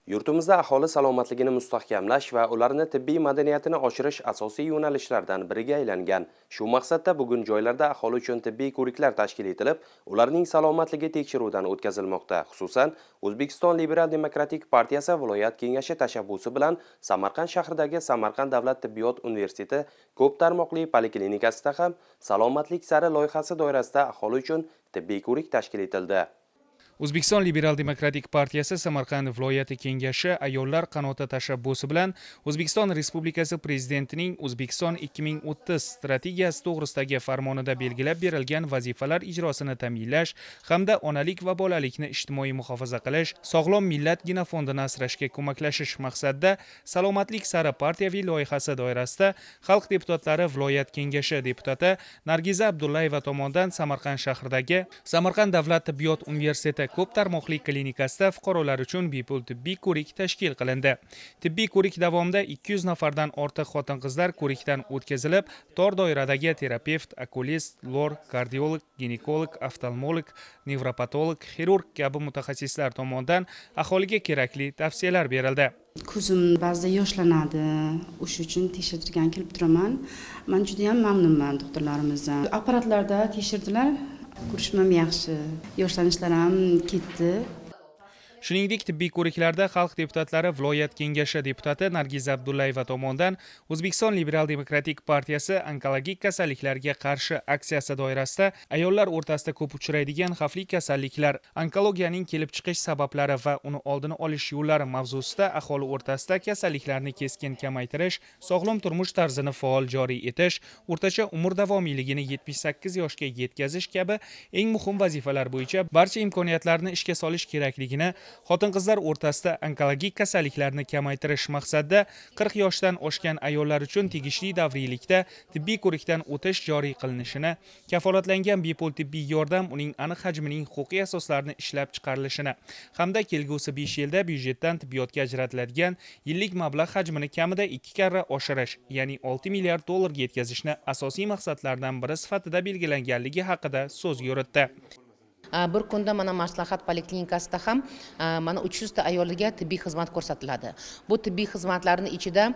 Yurtimizda aholi salomatligini mustahkamlash va ularni tibbiy madaniyatini oshirish asosiy yo'nalishlardan biriga aylangan. Shu maqsadda bugun joylarda aholi uchun tibbiy ko'riklar tashkil etilib, ularning salomatligi tekshiruvdan o'tkazilmoqda. Xususan, O'zbekiston Liberal Demokratik partiyasi viloyat kengashi tashabbusi bilan Samarqand shahridagi Samarqand davlat tibbiyot universiteti ko'p tarmoqli poliklinikasida ham salomatlik sari loyihasi doirasida aholi uchun tibbiy ko'rik tashkil etildi. O'zbekiston Liberal Demokratik partiyasi Samarqand viloyati kengashi ayollar qanoti tashabbusi bilan O'zbekiston Respublikasi Prezidentining O'zbekiston 2030 strategiyasi to'g'risidagi farmonida belgilab berilgan vazifalar ijrosini ta'minlash hamda onalik va bolalikni ijtimoiy muhofaza qilish, sog'lom millat genofondini asrashga ko'maklashish maqsadida salomatlik sari partiyaviy loyihasi doirasida xalq deputatlari viloyat kengashi deputati Nargiza Abdullayeva tomonidan Samarqand shahridagi Samarqand davlat tibbiyot universiteti ko'p tarmoqli klinikasida fuqarolar uchun bepul tibbiy ko'rik tashkil qilindi. Tibbiy ko'rik davomida 200 nafardan ortiq xotin-qizlar ko'rikdan o'tkazilib, tor doiradagi terapevt, okulist, lor, kardiolog, ginekolog, oftalmolog, nevropatolog, xirurg kabi mutaxassislar tomonidan aholiga kerakli tavsiyalar berildi. Ko'zim ba'zida yoshlanadi. O'sha uchun tekshirtirgan kelib turaman. Men juda ham mamnunman doktorlarimizdan. Apparatlarda tekshirdilar. Ko'rishim yaxshi. Yoshlanishlar ham ketdi. Shuningdek, tibbiy ko'riklarda xalq deputatlari viloyat kengashi deputati Nargiza Abdullayeva tomonidan O'zbekiston Liberal Demokratik partiyasi onkologik kasalliklarga qarshi aksiyasi doirasida ayollar o'rtasida ko'p uchraydigan xavfli kasalliklar, onkologiyaning kelib chiqish sabablari va uni oldini olish yo'llari mavzusida aholi o'rtasida kasalliklarni keskin kamaytirish, sog'lom turmush tarzini faol joriy etish, o'rtacha umr davomiyligini 78 yoshga yetkazish kabi eng muhim vazifalar bo'yicha barcha imkoniyatlarni ishga solish kerakligini, xotin-qizlar o'rtasida onkologik kasalliklarni kamaytirish maqsadida 40 yoshdan oshgan ayollar uchun tegishli davriylikda tibbiy ko'rikdan o'tish joriy qilinishini, kafolatlangan bepul tibbiy yordam uning aniq hajmining huquqiy asoslarini ishlab chiqarilishini hamda kelgusi 5 yilda byudjetdan tibbiyotga ajratiladigan yillik mablag' hajmini kamida 2 karra oshirish, ya'ni 6 milliard dollarga yetkazishni asosiy maqsadlardan biri sifatida belgilanganligi haqida so'z yuritdi. Bir kunda mana maslahat poliklinikasida ham mana 300 ta ayolga tibbiy xizmat ko'rsatiladi. Bu tibbiy xizmatlarning ichida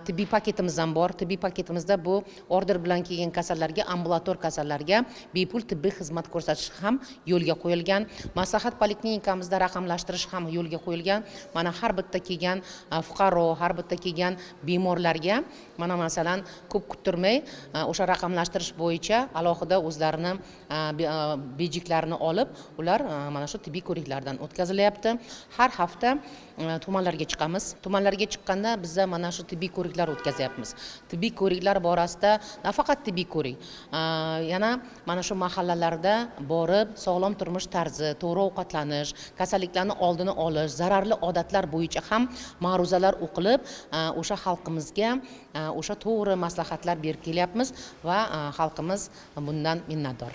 tibbiy paketimiz ham bor. Tibbiy paketimizda bu order bilan kelgan kasallarga, ambulator kasallarga bepul tibbiy xizmat ko'rsatish ham yo'lga qo'yilgan. Maslahat poliklinikamizda raqamlashtirish ham yo'lga qo'yilgan. Mana har bitta kelgan fuqaro, har bitta kelgan bemorlarga mana masalan ko'p kuttirmay o'sha raqamlashtirish bo'yicha alohida o'zlarini bejiklarini olib, ular mana shu tibbiy ko'riklardan o'tkazilyapti. Har hafta tumanlarga chiqamiz. Tumanlarga chiqqanda bizda mana shu tibbiy ko'riklar o'tkazyapmiz. Tibbiy ko'riklar borasida nafaqat tibbiy ko'rik, yana mana shu mahallalarda borib, sog'lom turmush tarzi, to'g'ri ovqatlanish, kasalliklarni oldini olish, zararli odatlar bo'yicha ham ma'ruzalar o'qilib, o'sha xalqimizga o'sha to'g'ri maslahatlar berib kelyapmiz va xalqimiz bundan minnatdor.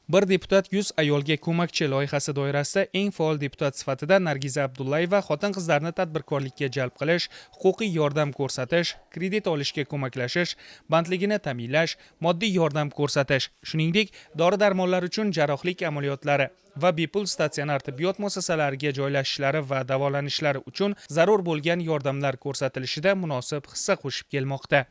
Bir deputat 100 ayolga ko'makchi loyihasi doirasida eng faol deputat sifatida Nargiza Abdullayeva xotin-qizlarni tadbirkorlikka jalb qilish, huquqiy yordam ko'rsatish, kredit olishga ko'maklashish, bandligini ta'minlash, moddiy yordam ko'rsatish, shuningdek, dori-darmonlar uchun jarrohlik amaliyotlari va bepul statsionar tibbiyot muassasalariga joylashishlari va davolanishlari uchun zarur bo'lgan yordamlar ko'rsatilishida munosib hissa qo'shib kelmoqda.